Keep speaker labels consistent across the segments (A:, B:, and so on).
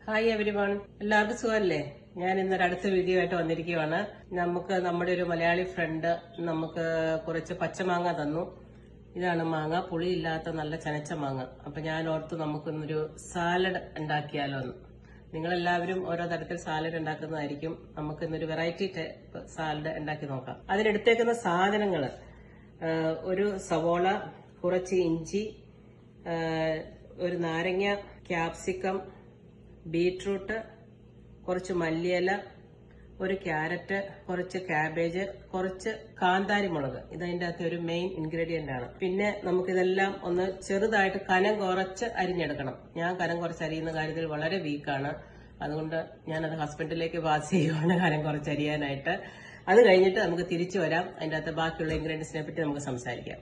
A: Hi everyone, എല്ലാവർക്കും സുഖമല്ലേ? ഞാൻ ഇന്നൊരു അടുത്ത വീഡിയോ ആയിട്ട് വന്നിരിക്കുകയാണ്. നമുക്ക് നമ്മുടെ ഒരു മലയാളി ഫ്രണ്ട് നമുക്ക് കുറച്ച് പച്ചമാങ്ങ തന്നു. ഇതാണ് മാങ്ങ, പുളിയില്ലാത്ത നല്ല ചനച്ച മാങ്ങ. അപ്പൊ ഞാൻ ഓർത്തു നമുക്കിന്നൊരു സാലഡ് ഉണ്ടാക്കിയാലോ എന്ന്. നിങ്ങളെല്ലാവരും ഓരോ തരത്തിൽ സാലഡ് ഉണ്ടാക്കുന്നതായിരിക്കും. നമുക്ക് ഇന്നൊരു വെറൈറ്റി സാലഡ് ഉണ്ടാക്കി നോക്കാം. അതിനെടുത്തേക്കുന്ന സാധനങ്ങൾ: ഒരു സവോള, കുറച്ച് ഇഞ്ചി, ഒരു നാരങ്ങ, ക്യാപ്സിക്കം, ബീട്രൂട്ട്, കുറച്ച് മല്ലിയില, ഒരു ക്യാരറ്റ്, കുറച്ച് ക്യാബേജ്, കുറച്ച് കാന്താരി മുളക്. ഇതതിൻ്റെ അകത്ത് ഒരു മെയിൻ ഇൻഗ്രീഡിയന്റ് ആണ്. പിന്നെ നമുക്കിതെല്ലാം ഒന്ന് ചെറുതായിട്ട് കനം കുറച്ച് അരിഞ്ഞെടുക്കണം. ഞാൻ കനം കുറച്ച് അരിയുന്ന കാര്യത്തിൽ വളരെ വീക്കാണ്. അതുകൊണ്ട് ഞാനത് ഹസ്ബൻഡിലേക്ക് പാസ് ചെയ്യുവാണ് കനം കുറച്ച് അരിയാനായിട്ട്. അത് കഴിഞ്ഞിട്ട് നമുക്ക് തിരിച്ചു വരാം. അതിൻ്റെ അകത്ത് ബാക്കിയുള്ള ഇൻഗ്രീഡിയൻസിനെ പറ്റി നമുക്ക് സംസാരിക്കാം.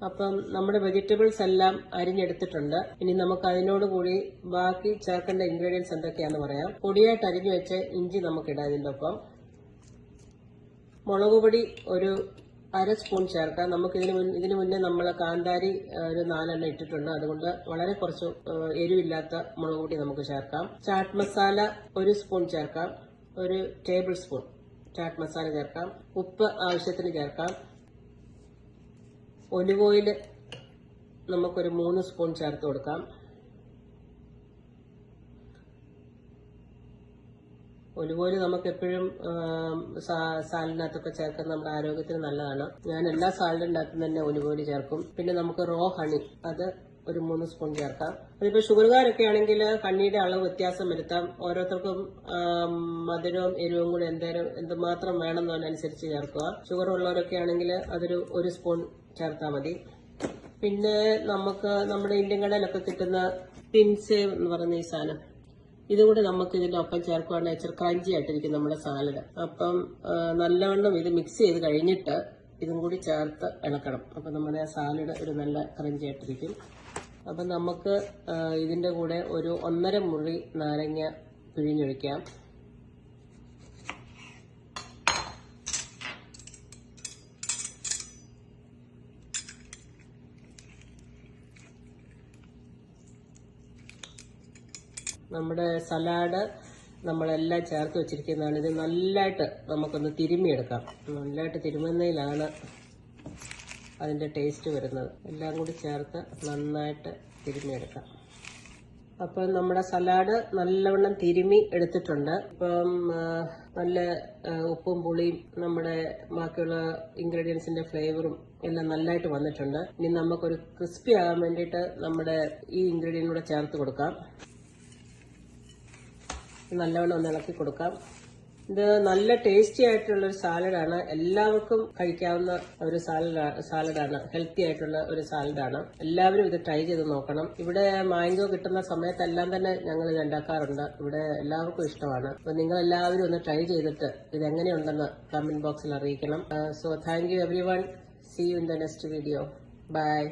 A: അപ്പം നമ്മുടെ വെജിറ്റബിൾസ് എല്ലാം അരിഞ്ഞെടുത്തിട്ടുണ്ട്. ഇനി നമുക്ക് അതിനോട് കൂടി ബാക്കി ചേർക്കേണ്ട ഇൻഗ്രീഡിയൻസ് എന്തൊക്കെയാണെന്ന് പറയാം. പൊടിയായിട്ട് അരിഞ്ഞു വെച്ച് ഇഞ്ചി നമുക്കിടാം. ഇതിൻ്റെ ഒപ്പം മുളക് പൊടി ഒരു 1/2 സ്പൂൺ ചേർക്കാം. നമുക്ക് ഇതിനു മുന്നേ നമ്മൾ കാന്താരി ഒരു 4 എണ്ണം ഇട്ടിട്ടുണ്ട്. അതുകൊണ്ട് വളരെ കുറച്ച് എരിവില്ലാത്ത മുളക് പൊടി നമുക്ക് ചേർക്കാം. ചാറ്റ് മസാല 1 സ്പൂൺ ചേർക്കാം. 1 ടേബിൾ സ്പൂൺ ചാറ്റ് മസാല ചേർക്കാം. ഉപ്പ് ആവശ്യത്തിന് ചേർക്കാം. ഒലിവ് ഓയിൽ നമുക്കൊരു 3 സ്പൂൺ ചേർത്ത് കൊടുക്കാം. ഒലിവ് ഓയിൽ നമുക്ക് എപ്പോഴും സാലഡിനകത്തൊക്കെ ചേർക്കുന്നത് നമ്മുടെ ആരോഗ്യത്തിന് നല്ലതാണ്. ഞാൻ എല്ലാ സാലഡ് ഉണ്ടാക്കുന്ന തന്നെ ഒലിവ് ഓയിൽ ചേർക്കും. പിന്നെ നമുക്ക് റോ ഹണി, അത് ഒരു 3 സ്പൂൺ ചേർക്കാം. അതിപ്പോ ഷുഗർകാരൊക്കെ ആണെങ്കിൽ ഹണിയുടെ അളവ് വ്യത്യാസം വരുത്താം. ഓരോരുത്തർക്കും മധുരവും എരിവും കൂടി എന്തുമാത്രം വേണമെന്നതിനനുസരിച്ച് ചേർക്കുക. ഷുഗർ ഉള്ളവരൊക്കെ ആണെങ്കിൽ അതൊരു 1 സ്പൂൺ ചേർത്താൽ മതി. പിന്നെ നമുക്ക് നമ്മുടെ ഇന്ത്യൻ കടയിലൊക്കെ കിട്ടുന്ന പിൻസേവ് എന്ന് പറയുന്ന ഈ സാധനം, ഇതുകൂടി നമുക്ക് ഇതിന്റെ ഒപ്പം ചേർക്കുകയാണെങ്കിൽ ഇച്ചിരി ക്രഞ്ചി ആയിട്ടിരിക്കും നമ്മുടെ സാലഡ്. അപ്പം നല്ലവണ്ണം ഇത് മിക്സ് ചെയ്ത് കഴിഞ്ഞിട്ട് ഇതും കൂടി ചേർത്ത് ഇളക്കണം. അപ്പം നമ്മുടെ സാലഡ് ഒരു നല്ല ക്രഞ്ചി ആയിട്ടിരിക്കും. അപ്പം നമുക്ക് ഇതിന്റെ കൂടെ ഒരു 1.5 മുറി നാരങ്ങ പിഴിഞ്ഞൊഴിക്കാം. നമ്മുടെ സലാഡ് നമ്മളെല്ലാം ചേർത്ത് വെച്ചിരിക്കുന്നതാണ്. ഇത് നല്ലതായിട്ട് നമുക്കൊന്ന് തിരുമ്മിയെടുക്കാം. നല്ലതായിട്ട് തിരുമുന്നതിലാണ് അതിൻ്റെ ടേസ്റ്റ് വരുന്നത്. എല്ലാം കൂടി ചേർത്ത് നന്നായിട്ട് തിരുമ്മിയെടുക്കാം. അപ്പം നമ്മുടെ സലാഡ് നല്ലവണ്ണം തിരുമ്മി എടുത്തിട്ടുണ്ട്. ഇപ്പം നല്ല ഉപ്പും പുളിയും നമ്മുടെ ബാക്കിയുള്ള ഇൻഗ്രീഡിയൻസിന്റെ ഫ്ലേവറും എല്ലാം നല്ലതായിട്ട് വന്നിട്ടുണ്ട്. ഇനി നമുക്കൊരു ക്രിസ്പി ആകാൻ വേണ്ടിയിട്ട് നമ്മുടെ ഈ ഇൻഗ്രീഡിയൻ്റ് കൂടെ ചേർത്ത് കൊടുക്കാം. നല്ലവണ്ണം ഒന്ന് ഇളക്കി കൊടുക്കാം. ഇത് നല്ല ടേസ്റ്റി ആയിട്ടുള്ള ഒരു സാലഡാണ്. എല്ലാവർക്കും കഴിക്കാവുന്ന ഒരു സാലഡാണ്. ഹെൽത്തി ആയിട്ടുള്ള ഒരു സാലഡാണ്. എല്ലാവരും ഇത് ട്രൈ ചെയ്ത് നോക്കണം. ഇവിടെ മാംഗോ കിട്ടുന്ന സമയത്തെല്ലാം തന്നെ ഞങ്ങൾ ഇത് ഉണ്ടാക്കാറുണ്ട്. ഇവിടെ എല്ലാവർക്കും ഇഷ്ടമാണ്. അപ്പൊ നിങ്ങൾ എല്ലാവരും ഒന്ന് ട്രൈ ചെയ്തിട്ട് ഇത് എങ്ങനെയുണ്ടെന്ന് കമന്റ് ബോക്സിൽ അറിയിക്കണം. So thank you everyone. See you in the next video. By.